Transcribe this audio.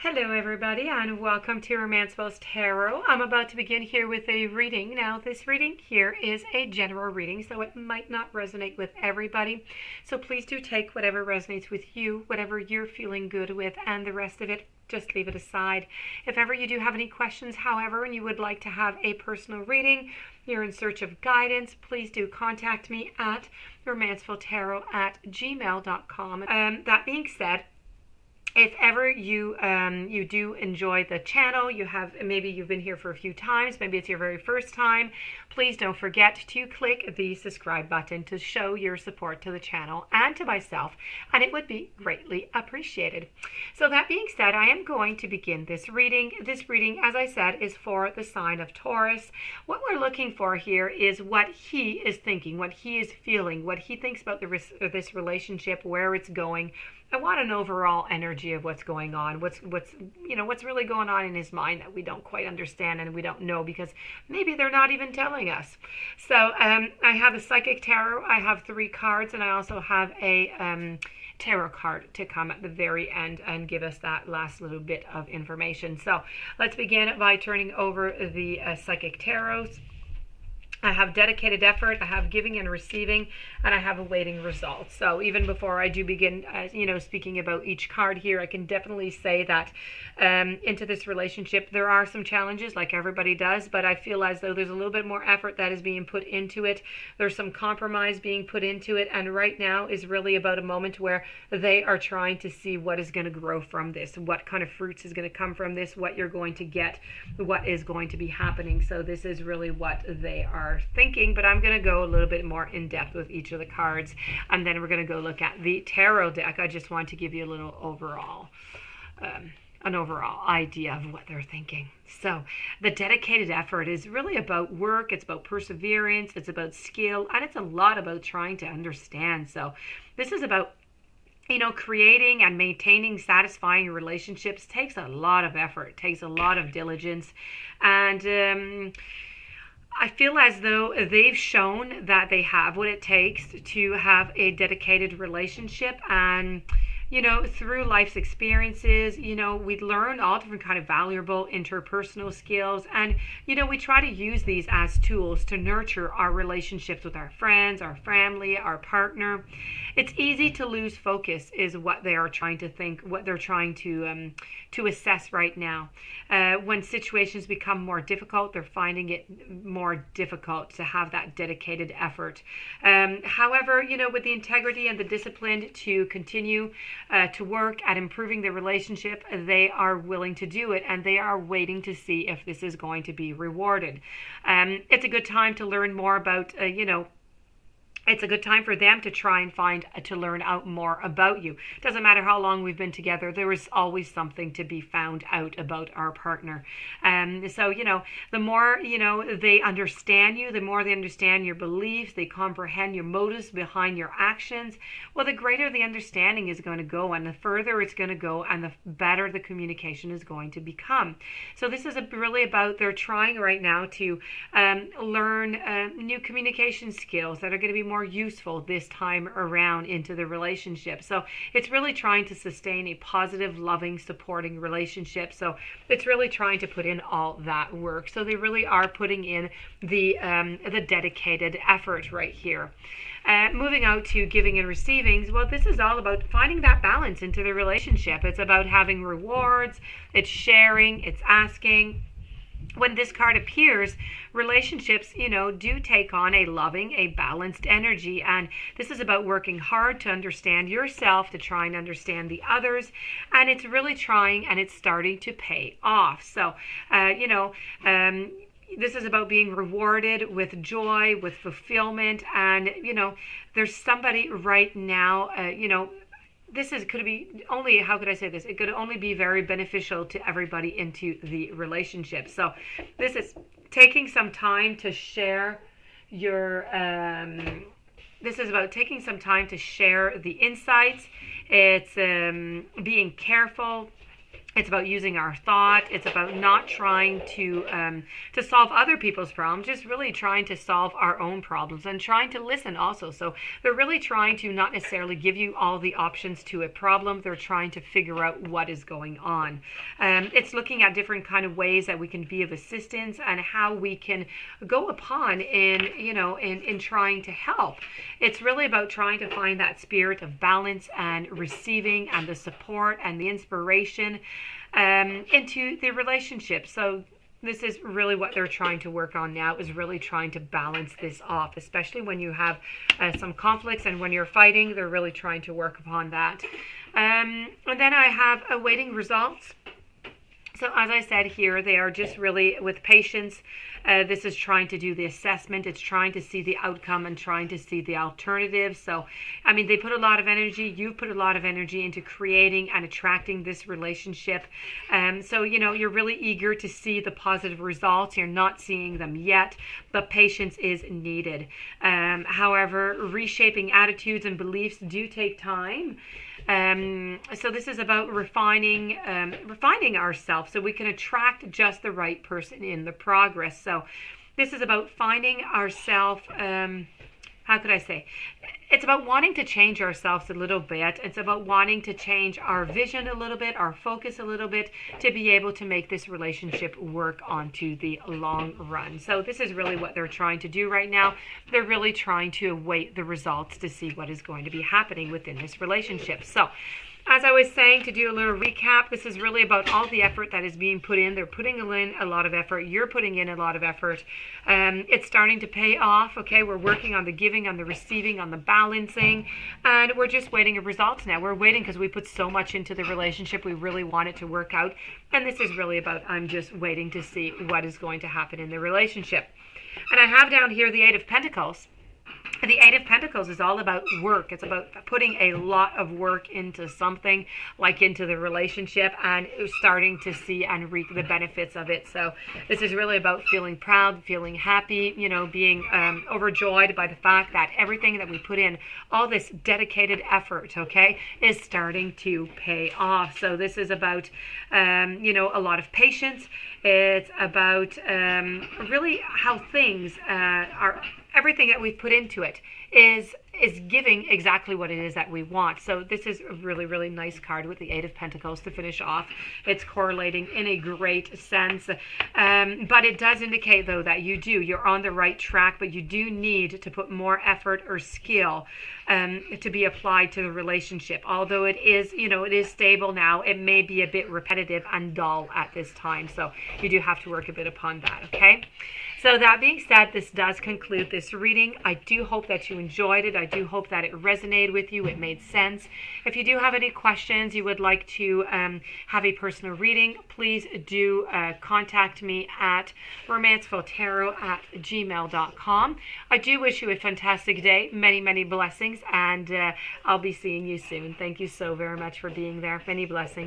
Hello everybody and welcome to Romanceful's Tarot. I'm about to begin here with a reading. Now this reading here is a general reading, so it might not resonate with everybody. So please do take whatever resonates with you, whatever you're feeling good with, and the rest of it, just leave it aside. If ever you do have any questions, however, and you would like to have a personal reading, you're in search of guidance, please do contact me at romancefultarot@gmail.com. That being said, if ever you do enjoy the channel, maybe you've been here for a few times, maybe it's your very first time, please don't forget to click the subscribe button to show your support to the channel and to myself, and it would be greatly appreciated. So that being said, I am going to begin this reading. This reading, as I said, is for the sign of Taurus. What we're looking for here is what he is thinking, what he is feeling, what he thinks about this relationship, where it's going. I want an overall energy of what's going on, what's really going on in his mind that we don't quite understand and we don't know because maybe they're not even telling us. So I have a psychic tarot, I have 3 cards, and I also have a tarot card to come at the very end and give us that last little bit of information. So let's begin by turning over the psychic tarots. I have dedicated effort, I have giving and receiving, and I have awaiting results. So even before I do begin, speaking about each card here, I can definitely say that into this relationship, there are some challenges like everybody does, but I feel as though there's a little bit more effort that is being put into it. There's some compromise being put into it, and right now is really about a moment where they are trying to see what is going to grow from this, what kind of fruits is going to come from this, what you're going to get, what is going to be happening. So this is really what they are thinking, but I'm going to go a little bit more in depth with each of the cards, and then we're going to go look at the tarot deck. I just want to give you a little overall an overall idea of what they're thinking. So the dedicated effort is really about work, it's about perseverance, it's about skill, and it's a lot about trying to understand. So this is about creating and maintaining satisfying relationships. Takes a lot of effort, takes a lot of diligence, and I feel as though they've shown that they have what it takes to have a dedicated relationship. And through life's experiences, we learn all different kind of valuable interpersonal skills, and we try to use these as tools to nurture our relationships with our friends, our family, our partner. It's easy to lose focus is what they are trying to think, what they're trying to assess right now. When situations become more difficult, they're finding it more difficult to have that dedicated effort. However, with the integrity and the discipline to continue to work at improving the relationship, they are willing to do it, and they are waiting to see if this is going to be rewarded. It's a good time to learn more about, it's a good time for them to try and to learn out more about you. Doesn't matter how long we've been together, there is always something to be found out about our partner. So, the more, they understand you, the more they understand your beliefs, they comprehend your motives behind your actions, well, the greater the understanding is going to go, and the further it's going to go, and the better the communication is going to become. So this is really about, they're trying right now to learn new communication skills that are going to be more useful this time around into the relationship. So it's really trying to sustain a positive, loving, supporting relationship. So it's really trying to put in all that work. So they really are putting in the dedicated effort right here. Moving out to giving and receiving, well, this is all about finding that balance into the relationship. It's about having rewards, it's sharing, it's asking. When this card appears, relationships, do take on a loving, a balanced energy. And this is about working hard to understand yourself, to try and understand the others. And it's really trying, and it's starting to pay off. So, this is about being rewarded with joy, with fulfillment. And, there's somebody right now, could be only, how could I say this? It could only be very beneficial to everybody into the relationship. So this is taking some time to share this is about taking some time to share the insights. It's being careful. It's about using our thought. It's about not trying to solve other people's problems, just really trying to solve our own problems and trying to listen also. So they're really trying to not necessarily give you all the options to a problem. They're trying to figure out what is going on. It's looking at different kind of ways that we can be of assistance and how we can go upon in trying to help. It's really about trying to find that spirit of balance and receiving and the support and the inspiration into the relationship. So this is really what they're trying to work on now, is really trying to balance this off, especially when you have some conflicts and when you're fighting. They're really trying to work upon that. And then I have awaiting results. So as I said here, they are just really with patience. This is trying to do the assessment. It's trying to see the outcome and trying to see the alternatives. So, I mean, they put a lot of energy. You've put a lot of energy into creating and attracting this relationship. So, you're really eager to see the positive results. You're not seeing them yet, but patience is needed. However, reshaping attitudes and beliefs do take time. So this is about refining ourselves so we can attract just the right person in the progress. So this is about finding ourselves, how could I say? It's about wanting to change ourselves a little bit. It's about wanting to change our vision a little bit, our focus a little bit, to be able to make this relationship work onto the long run. So this is really what they're trying to do right now. They're really trying to await the results to see what is going to be happening within this relationship. So as I was saying, to do a little recap, this is really about all the effort that is being put in. They're putting in a lot of effort. You're putting in a lot of effort. It's starting to pay off. Okay, we're working on the giving, on the receiving, on the balancing, and we're just waiting for results now. We're waiting because we put so much into the relationship. We really want it to work out. And this is really about, I'm just waiting to see what is going to happen in the relationship. And I have down here the Eight of Pentacles. The Eight of Pentacles is all about work. It's about putting a lot of work into something, like into the relationship, and starting to see and reap the benefits of it. So this is really about feeling proud, feeling happy, being overjoyed by the fact that everything that we put in, all this dedicated effort, okay, is starting to pay off. So this is about, a lot of patience. It's about really how things are. Everything that we've put into it is giving exactly what it is that we want. So this is a really, really nice card with the Eight of Pentacles to finish off. It's correlating in a great sense. But it does indicate, though, that you're on the right track, but you do need to put more effort or skill to be applied to the relationship. Although it is stable now, it may be a bit repetitive and dull at this time. So you do have to work a bit upon that, okay? So that being said, this does conclude this reading. I do hope that you enjoyed it. I do hope that it resonated with you. It made sense. If you do have any questions, you would like to have a personal reading, please do contact me at romancefultarot@gmail.com. I do wish you a fantastic day. Many, many blessings, and I'll be seeing you soon. Thank you so very much for being there. Many blessings.